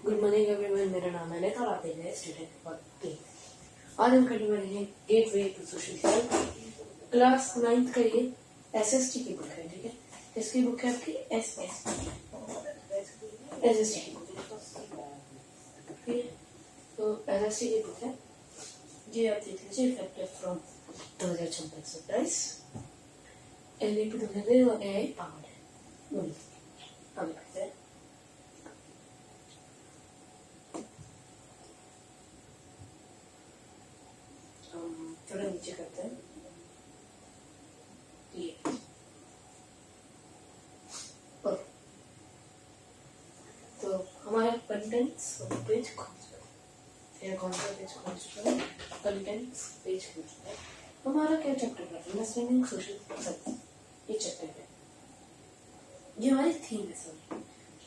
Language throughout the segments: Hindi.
गुड मॉर्निंग एवरीवन, मेरा नाम है अनिता और आप देख रहे हैं स्टूडेंट फॉर पीस। आज हम करने वाले हैं gateway to social science class 9th का ये एसएसटी की बुक है। ठीक है, इसकी बुक है आपकी एसएसटी की बुक है। तो एसएसटी की बुक है, ये आप देख लीजिए। Effective from 2026-27 LP 2000 AI powered है। अब देखते हैं थोड़ा नीचे करते हैं ये। ओके, तो हमारा कंटेंट्स पेज कौन सा पेज खोल चुका है? कंटेंट्स पेज खोल चुका है। हमारा क्या चैप्टर है? अंडरस्टैंडिंग सोशल साइंस, ये चैप्टर है। ये हमारी थीम है, सर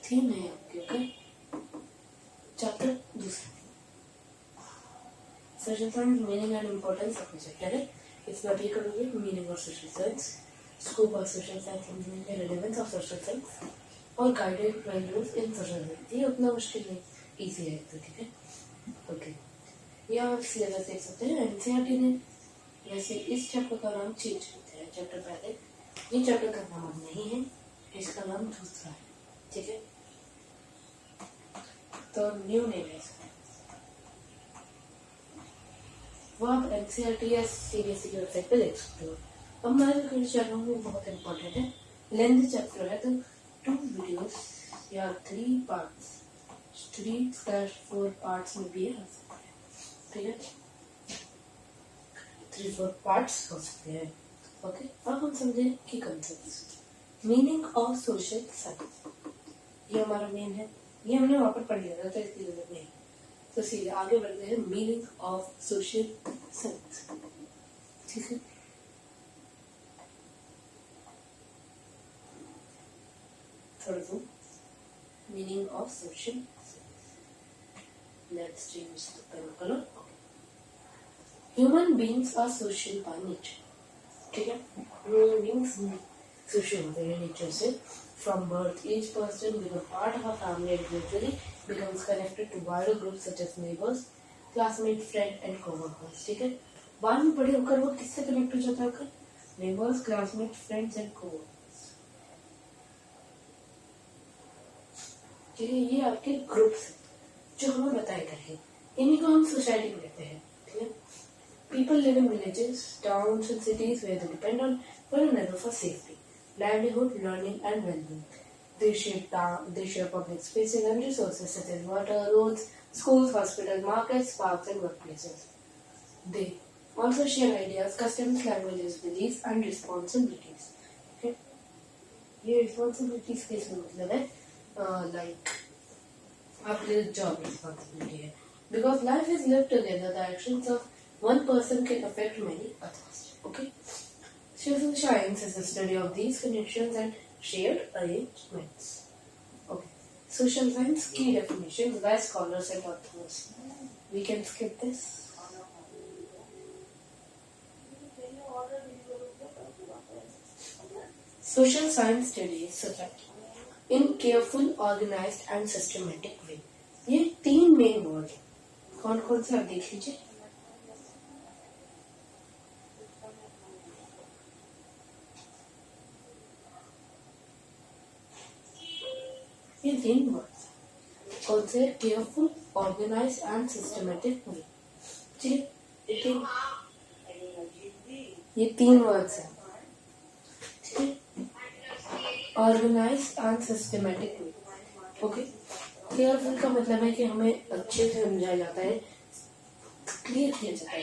थीम है आपके। ओके, चैप्टर दूसरा social science meaning and importance of chapter है। इसमें आप ये करोगे meaning of social science, scope of social science, relevance of social science और guided values in social science. ये उतना मुश्किल नहीं, इजी है तो। ठीक है, ओके। ये आप सिलेबस देख सकते हैं एनसीईआरटी ने वैसे इस चैप्टर का नाम चेंज करते हैं। चैप्टर पहले ये चैप्टर का नाम नहीं है, इसका नाम दूसरा है। ठीक है, तो न्यू नेम है इसका। वो आप एनसीईआरटी या सीबीएसई की वेबसाइट पे देख सकते हो। अब मैं जो कहना चाह रहा हूँ वो बहुत इंपॉर्टेंट है। लेंथ चैप्टर है तो 2 वीडियोस या 3 पार्ट्स, 3/4 पार्ट्स में भी है। ठीक है, 3-4 पार्ट्स हो सकते हैं। ओके, अब हम समझें की concept. Meaning of social science, ये हमारा मेन है। ये हमने वहां पर पढ़ लिया था तो इसकी जरूरत नहीं। तो सीधे आगे बढ़ते हैं मीनिंग ऑफ सोशल साइंस। ठीक है, थोड़ा सा meaning of social science. Let's change the colour. Human beings are social by nature. ठीक है, ह्यूमन बीइंग्स सोशल होते हैं नेचर से। From birth, each person becomes part of a family and gradually becomes connected to wider groups such as neighbors, classmates, friends, and co-workers. ठीक है, बाद में बड़े होकर वो किससे कनेक्ट हो जाता है? Neighbours, classmates, friends and coworkers. ठीक है, ये आपके ग्रुप्स जो हमें बताए गए हैं, इन्हीं को हम सोसाइटी में कहते हैं। ठीक है, people live in villages, towns, and cities where they depend on one another for safety, livelihood, learning, and well-being. They share public spaces and resources such as water, roads, schools, hospitals, markets, parks, and workplaces. They also share ideas, customs, languages, beliefs, and responsibilities. Okay? ये responsibilities के इसमें मतलब है like आपकी job responsibility है. Because life is lived together, the actions of one person can affect many others. Okay? Social science is the study of these connections and shared arrangements. Okay. Social science key definitions by scholars and authors. We can skip this. Social science studies society in careful, organized and systematic way. ये 3 मेन वर्ड कौन कौन से आप देख लीजिए। ये 3 वर्ड्स कौन से? Careful, organize and systematic way. ठीक है, ये 3 वर्ड्स हैं। Organize and systematic way. Okay, careful का मतलब है कि हमें अच्छे से समझाया जाता है, क्लियर किया जाता है।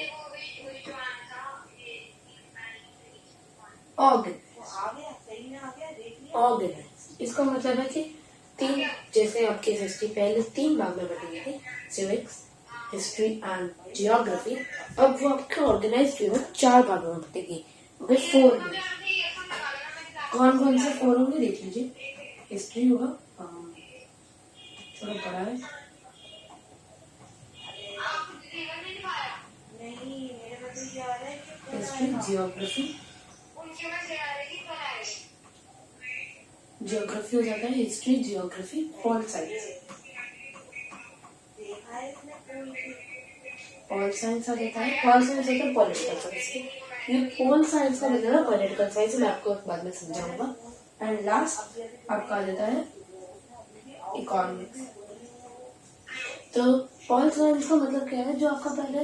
ऑर्गेनाइज इसका मतलब है कि 3, जैसे आपकी हिस्ट्री पहले 3 भाग में बटी थी, सिविक्स, हिस्ट्री एंड जियोग्राफी। अब वो आपके ऑर्गेनाइज वे में 4 भागों में बटेगी। 4 में कौन कौन से 4 होंगे देख लीजिए। हिस्ट्री होगा, थोड़ा बड़ा है, हिस्ट्री, जियोग्राफी हो जाता है history, geography, pol science. Pol science आ जाता है, पॉल साइंस होता है पॉलिटिकल साइंस। ये पॉल साइंस का मतलब है पॉलिटिकल साइंस, मैं आपको बाद में समझाऊंगा। एंड लास्ट आपका आ जाता है इकोनॉमिक्स। तो पॉल साइंस का मतलब क्या है, जो आपका पहले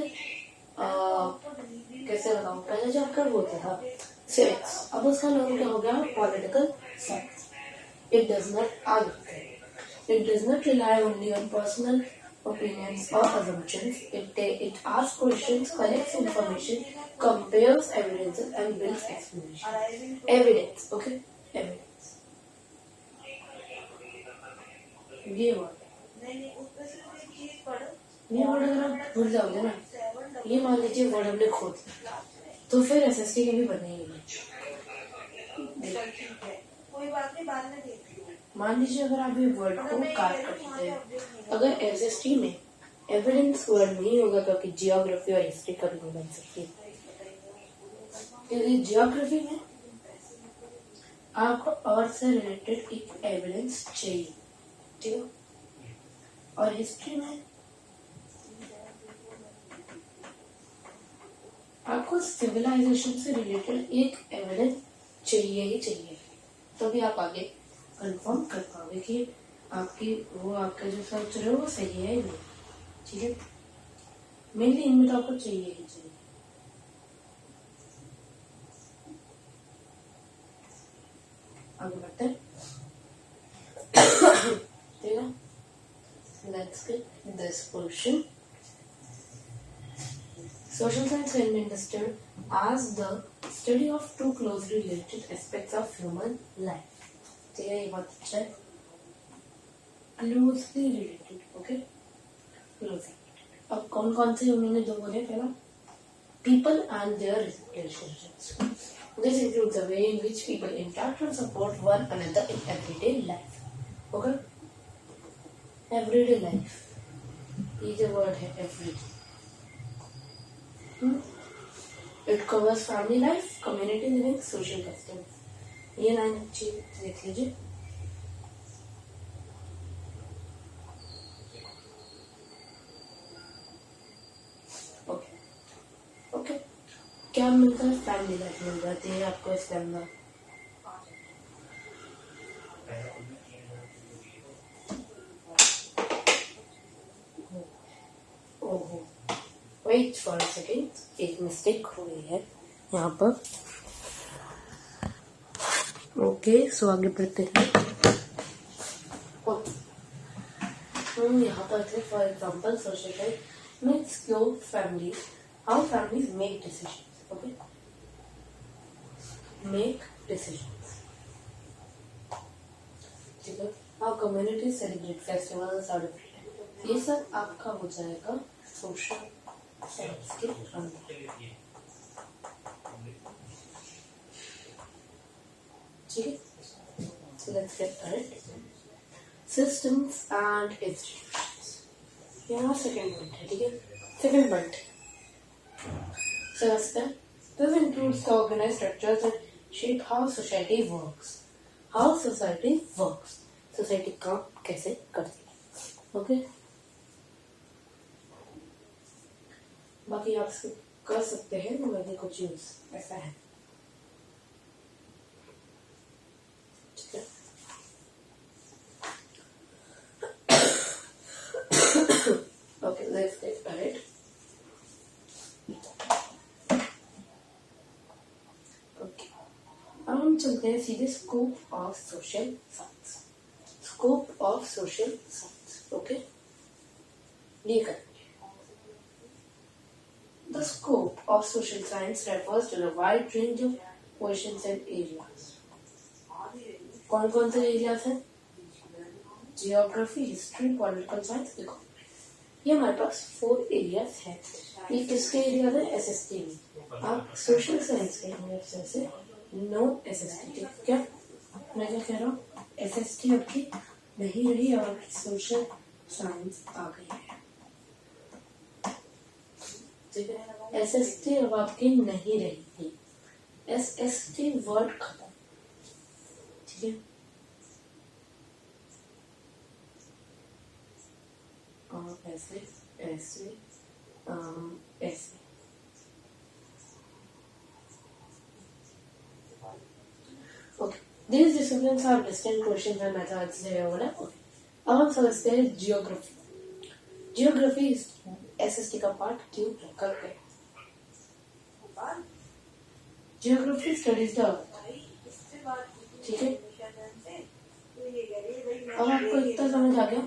कैसे बताऊं, पहले जो आपका होता था सिविक्स, अब उसका नाम क्या हो गया, political science. It does not it does not rely only on personal opinions or assumptions. It asks questions, collects information, compares evidences, and builds explanation. Evidence, okay? Evidence. ये वर्ड, ये वर्ड अगर आप भूल जाओगे ना, ये मान लीजिए वर्ड हमने खोद दिया, तो फिर एसएसटी के भी बनेंगे। कोई बात नहीं, बाद में देखते। मान लीजिए अगर आप ये वर्ड को काट कर देते हैं, अगर एसएसटी में एविडेंस वर्ड नहीं होगा, क्योंकि जियोग्राफी और हिस्ट्री कभी नहीं बन सकती, क्योंकि जियोग्राफी में आपको अर्थ से रिलेटेड एक एविडेंस चाहिए, ठीक है, और हिस्ट्री में आपको सिविलाइजेशन से रिलेटेड एक एविडेंस चाहिए ही चाहिए, तो भी आप आगे कंफर्म कर पाओगे कि आपकी वो आपका जो सर्च रहे हो वो सही है नहीं, ठीक है। मेनली इनमें तो आपको चाहिए ही चाहिए। आगे बढ़ते हैं, ठीक है। Let's get this portion. Social science can be understood as the study of two closely related aspects of human life. ठीक है, ये बात अच्छा है, क्लोजली रिलेटेड, ओके, क्लोजली। अब कौन कौन से उन्होंने दो बोले, पहला people and their relationships. This includes the way in which people interact and support one another in everyday life. Okay, everyday life, ये जो word है everyday, it covers family life, community living, social customs. ये लाइन अच्छी देख लीजिए। ओके ओके, क्या मिलता है, फैमिली लाइफ मिल जाती है आपको इसके अंदर। ओहो, वेट फॉर अ सेकेंड, एक मिस्टेक हो गई है यहाँ पर। ओके, सो आगे बढ़ते हैं। हम यहाँ पर थे, for example social life means क्यों family, how families make decisions, okay, make decisions, ठीक है, हाउ कम्युनिटी सेलिब्रेट फेस्टिवल्स और ये सब आपका हो जाएगा सोशल साइंस के अंदर, ठीक है। So let's get started. Systems and institutions. यहाँ सेकेंड पॉइंट है, ठीक है, सेकेंड पॉइंट समझते हैं। This includes the organized structures that shape how society works. How society works. Society काम कैसे करती है, ओके। बाकी आप कर सकते हैं, मैंने कुछ यूज ऐसा है, ठीक है। Okay, let's get started. Okay, अब हम चलते हैं सीधे scope of social science. Scope of social science, okay, ये करेंगे। The scope of social science refers to the wide range of questions and areas. कौन कौन से एरियाज हैं, जियोग्राफी, हिस्ट्री, पॉलिटिकल साइंस। देखो ये हमारे पास 4 एरियाज है। ये किसके एरियाज है, एसएसटी में। आप सोशल साइंस के एरिया से नो एसएसटी, क्या मैं क्या कह रहा हूँ, एसएसटी आपकी नहीं रही और आपकी सोशल साइंस आ गई है, ठीक है। एसएसटी अब आपकी नहीं रहेगी, एसएसटी वर्ड खत्म, ठीक है। ऐसे ऐसे ऐसे। Okay, these disciplines have distinct questions and methods है वाला। अब हम समझते हैं जियोग्राफी। जियोग्राफी इस एसएसटी का पार्ट क्यों रखा गया? जियोग्राफी स्टडीज द अर्थ, ठीक है। अब आपको इतना समझ आ गया?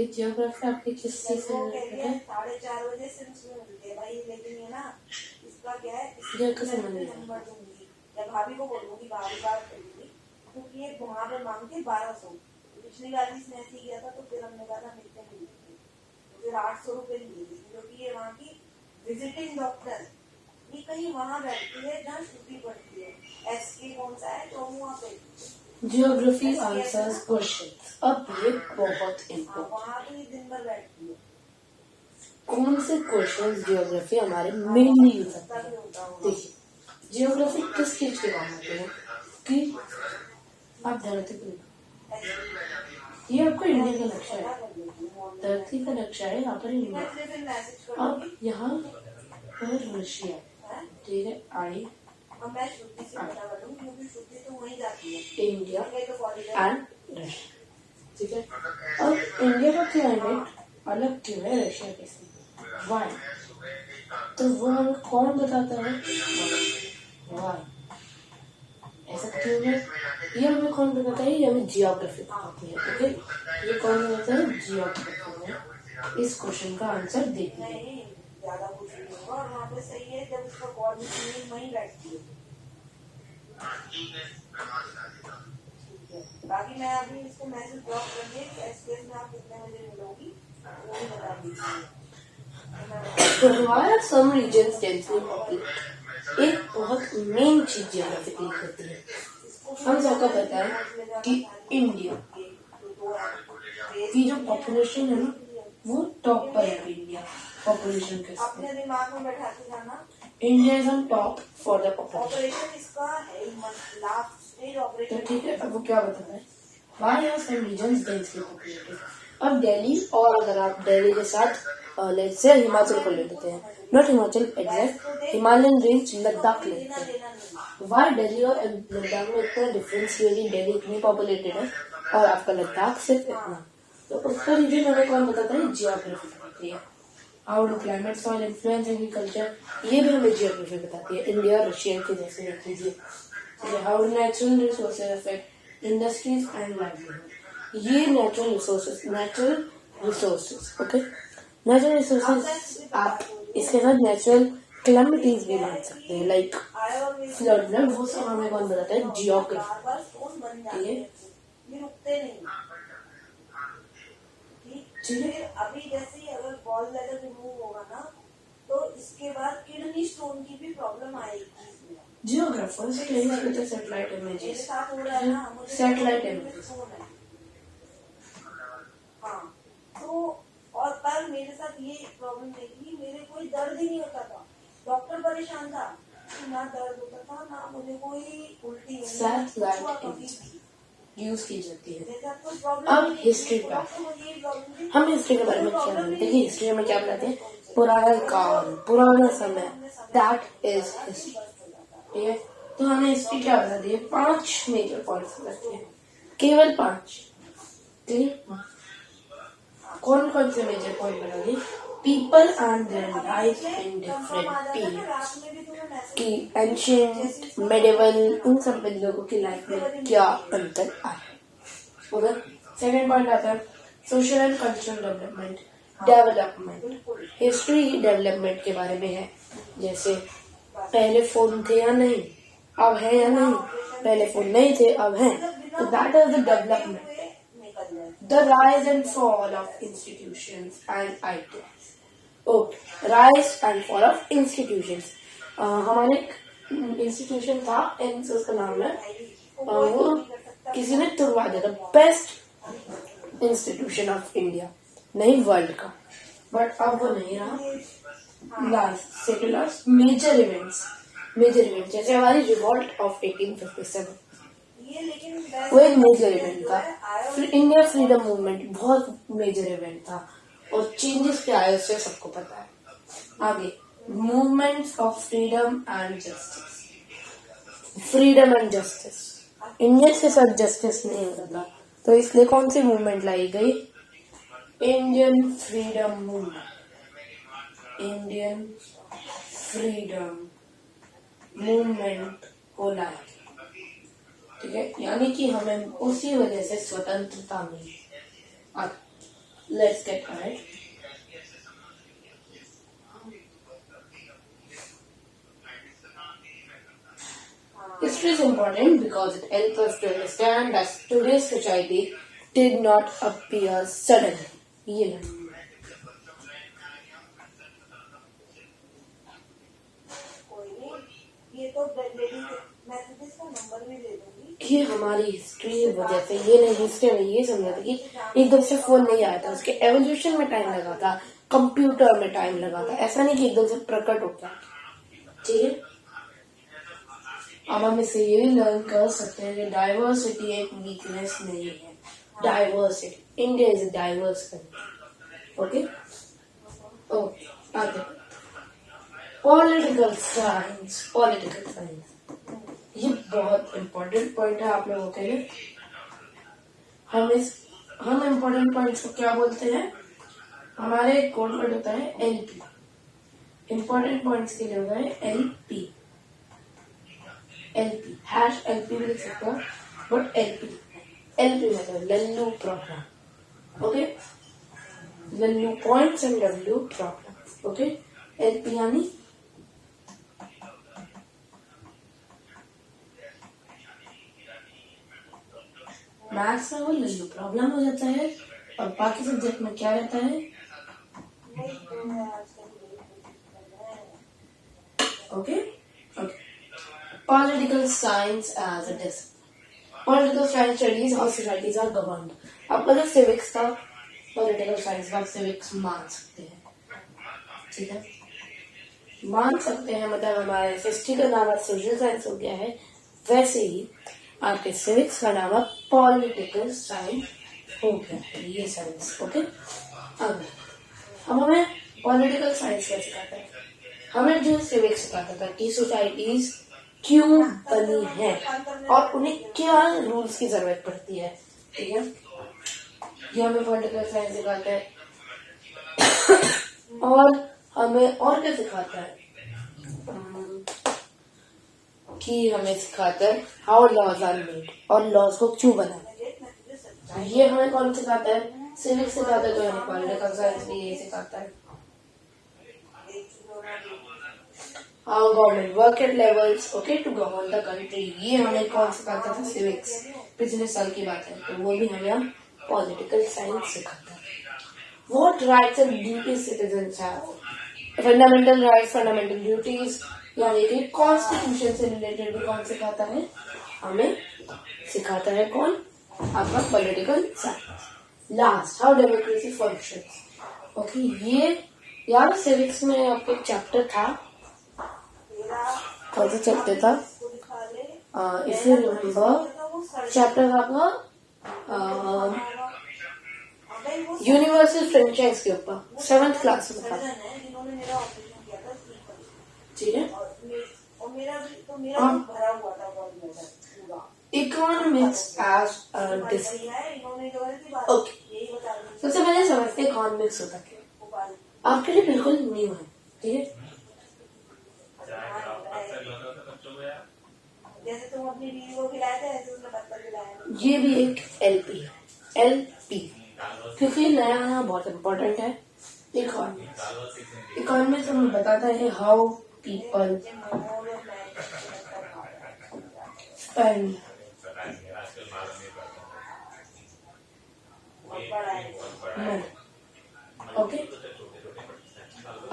जियोग्राफी आपकी किस चीज से रिलेटेड है? 4:30 बजे सिम्स में मिलते हैं भाई, लेकिन ये ना इसका क्या है, नंबर दूंगी या भाभी को बोलूंगी, भाभी बात करेंगी, क्योंकि ये वहाँ पे मांगते 1200। पिछली बार इसने ऐसे किया था, तो फिर हमने कहा था मिलते नहीं, फिर 800 रुपए लिए, क्योंकि ये वहाँ की विजिटिंग डॉक्टर, ये कहीं वहाँ बैठती है जहाँ छुट्टी पड़ती है। एसके कौन सा है, चौमुआ पे। Geography answers questions. अब ये बहुत इम्पोर्टेंट, वहाँ पे दिन भर बैठती है। कौन से क्वेश्चंस जियोग्राफी हमारे मेनली यूज होता है? देखिए, जियोग्राफी किस चीज के काम आते हैं कि आप धरती पर, ये आपको इंडिया का नक्शा है, धरती का नक्शा है यहाँ पर इंडिया। अब यहाँ पर रशिया, ठीक है, आई इंडिया एंड रशिया, ठीक है। अब इंडिया का क्लाइमेट अलग क्यों है रशिया के से? वाई? तो वो हमें कौन बताता है? वाई ऐसा क्यों है, ये हमें कौन बताता है? ये हमें जियोग्राफी बताती है, ओके। ये कौन बताता है? जियोग्राफी है। इस क्वेश्चन का आंसर देखिए। ज्यादा कुछ नहीं होगा, और वहाँ पे सही है जब उसका कोऑर्डिनेशन वहीं बैठती है। बाकी मैं अभी इसको मैसेज ड्रॉप करके एसकेएस में आप कितने बजे मिलोगी वो भी बता दीजिए। Why are some regions densely populated? एक बहुत मेन चीज जियोग्राफी क्लिक करती है। हम सबको पता है कि इंडिया की जो पॉपुलेशन है ना, वो टॉप पर है। इंडिया पॉपुलेशन के अपने दिमाग में बैठा के जाना, India is on top for the population. इसका लास्ट स्टेज ऑपरेशन, तो ठीक है। अब वो क्या बताता है? Why are some regions densely populated? अब दिल्ली, और अगर आप दिल्ली के साथ लेट्स से हिमाचल को ले लेते हैं, not Himachal exact, Himalayan range Ladakh ले लेते हैं। वाई दिल्ली और लद्दाख में इतना डिफरेंस है कि दिल्ली इतनी पॉपुलेटेड है और आपका लद्दाख सिर्फ इतना, तो उसका रीजन हमें कौन बताता है? जियोग्राफी बताती है। How do climate soil influence agriculture, ये भी हमें जियोग्राफी बताती है। इंडिया और रशिया के जैसे देख लीजिए। How do natural resources affect industries and livelihood, ये natural resources, okay. Natural resources आप इसके साथ नेचुरल क्लैमिटीज भी मान सकते हैं, लाइक फ्लड, वो सब हमें कौन बताता है? जियोग्राफी। ये अभी जैसे अगर गॉल ब्लैडर रिमूव होगा ना, तो इसके बाद किडनी स्टोन की भी प्रॉब्लम आएगी। जियोग्राफर्स सैटेलाइट इमेजेस, साथ हो रहा है ना, सैटेलाइट इमेजेस। हाँ, तो और पर मेरे साथ ये प्रॉब्लम नहीं थी, मेरे कोई दर्द ही नहीं होता था। डॉक्टर परेशान था, ना दर्द होता था, ना मुझे कोई उल्टी यूज की जाती है। अब हिस्ट्री का, हम हिस्ट्री के बारे में क्या जानते हैं? हिस्ट्री में क्या बताते हैं? पुराना काल, पुराना समय, दैट इज हिस्ट्री, ठीक है। तो हमें हिस्ट्री क्या बताती है? 5 मेजर पॉइंट्स बताती है, केवल 5, ठीक है। कौन कौन से मेजर पॉइंट बताती है? People and their life in different periods, कि एंशिएंट, मेडिवल, उन सब लोगों की लाइफ में क्या अंतर आया। उधर सेकंड पॉइंट आता है social and cultural development. History development के बारे में है, जैसे पहले फोन थे या नहीं, अब है या नहीं, पहले फोन नहीं थे, अब है, तो that is the development. The rise and fall of institutions and ideas. Okay, rise and fall of institutions. हमारे इंस्टीट्यूशन था, उसका नाम है, वो किसी ने तुड़वा दिया था। बेस्ट इंस्टीट्यूशन ऑफ इंडिया, नहीं वर्ल्ड का, बट अब वो नहीं रहा। Last second last major events जैसे हमारी रिवॉल्ट ऑफ 1857, वो एक मेजर इवेंट था। फिर इंडिया फ्रीडम मूवमेंट बहुत मेजर इवेंट था, और चेंजेस क्या आए उससे सबको पता है। आगे movements of freedom and justice, Indian के साथ जस्टिस नहीं होता था, तो इसलिए कौन सी मूवमेंट लाई गई? इंडियन फ्रीडम मूवमेंट को लाया, ठीक है, यानी कि हमें उसी वजह से स्वतंत्रता मिली। Let's get ahead. History is important because it helps us to understand that today's society did not appear suddenly. ये हमारी हिस्ट्री वजह से, ये नहीं हिस्ट्री में ये समझा था कि एकदम से फोन नहीं आया था, उसके एवोल्यूशन में टाइम लगा था, कंप्यूटर में टाइम लगा था, ऐसा नहीं कि एकदम से प्रकट हो गया, ठीक है। अब हम इससे ये भी लर्न कर सकते हैं कि डाइवर्सिटी एक वीकनेस नहीं है। Diversity, India is a diverse country, okay. आगे पॉलिटिकल साइंस, ये बहुत इम्पोर्टेंट पॉइंट है आप लोगों के लिए। हम इम्पोर्टेंट पॉइंट्स को क्या बोलते हैं? हमारे कोड वर्ड होता है एलपी, इम्पोर्टेंट पॉइंट्स के लिए होता है एलपी, हैश एलपी भी लिख सकते हो, बट एलपी मतलब Lallu problem, okay, Lallu points and W problem, okay. LP यानी मैथ्स में वो लल्लू प्रॉब्लम हो जाता है, और बाकी सब्जेक्ट में क्या रहता है? Okay. Political science as a discipline. Political science studies how societies are governed. आपका जो civics था, political science का civics मान सकते हैं, ठीक है, मान सकते हैं, मतलब हमारे हिस्ट्री का नाम अब सोशल साइंस हो गया है, वैसे ही आपके सिविक्स का नाम अब पॉलिटिकल साइंस हो गया है, ये साइंस, ओके। अब हमें पॉलिटिकल साइंस क्या सिखाता है? हमें जो सिविक्स सिखाता था कि सोसाइटीज क्यों बनी है और उन्हें क्या रूल्स की जरूरत पड़ती है, ठीक है, ये हमें पॉलिटिकल साइंस सिखाता है। और हमें और क्या सिखाता है? कि हमें सिखाता है हाउ लॉज आर मेड, और लॉज को क्यों बना, ये हमें कौन सिखाता है? सिविक्स सिखाता है, तो हमें पॉलिटिकल साइंस भी ये सिखाता है। How government work at levels, okay, to govern the country, ये हमें कौन सिखाता था? सिविक्स, पिछले साल की बात है, तो वो भी हमें पॉलिटिकल साइंस सिखाता है। What rights and duties citizens have? Fundamental rights, fundamental duties, यानी कि कॉन्स्टिट्यूशन से रिलेटेड भी कौन सिखाता है? हमें सिखाता है कौन? आपका political science. Last, how democracy functions, okay, ये यार सिविक्स में आपको चैप्टर था, कौन सा चैप्टर था? इफ यू रिमेम्बर, चैप्टर आपका यूनिवर्सल फ्रेंचाइज के ऊपर 7th क्लास में था, ठीक है। Economics as a discipline, okay, सबसे पहले समझते हैं इकोनॉमिक्स होता क्या, आपके लिए बिल्कुल न्यू है, ठीक है। जैसे तुम अपनी बीवी को खिलाए थे, ऐसे उसने बच्चा खिलाया। ये भी एक एलपी है, एलपी, क्योंकि नया बहुत इम्पोर्टेंट है। इकोनॉमिक्स हमें बताता है हाउ पीपल स्पेंड, ओके।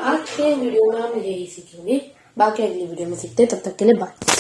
आज के वीडियो में हम यही सीखेंगे, बाकी अगली वीडियो में सीखते हैं, तब तक के लिए बाय।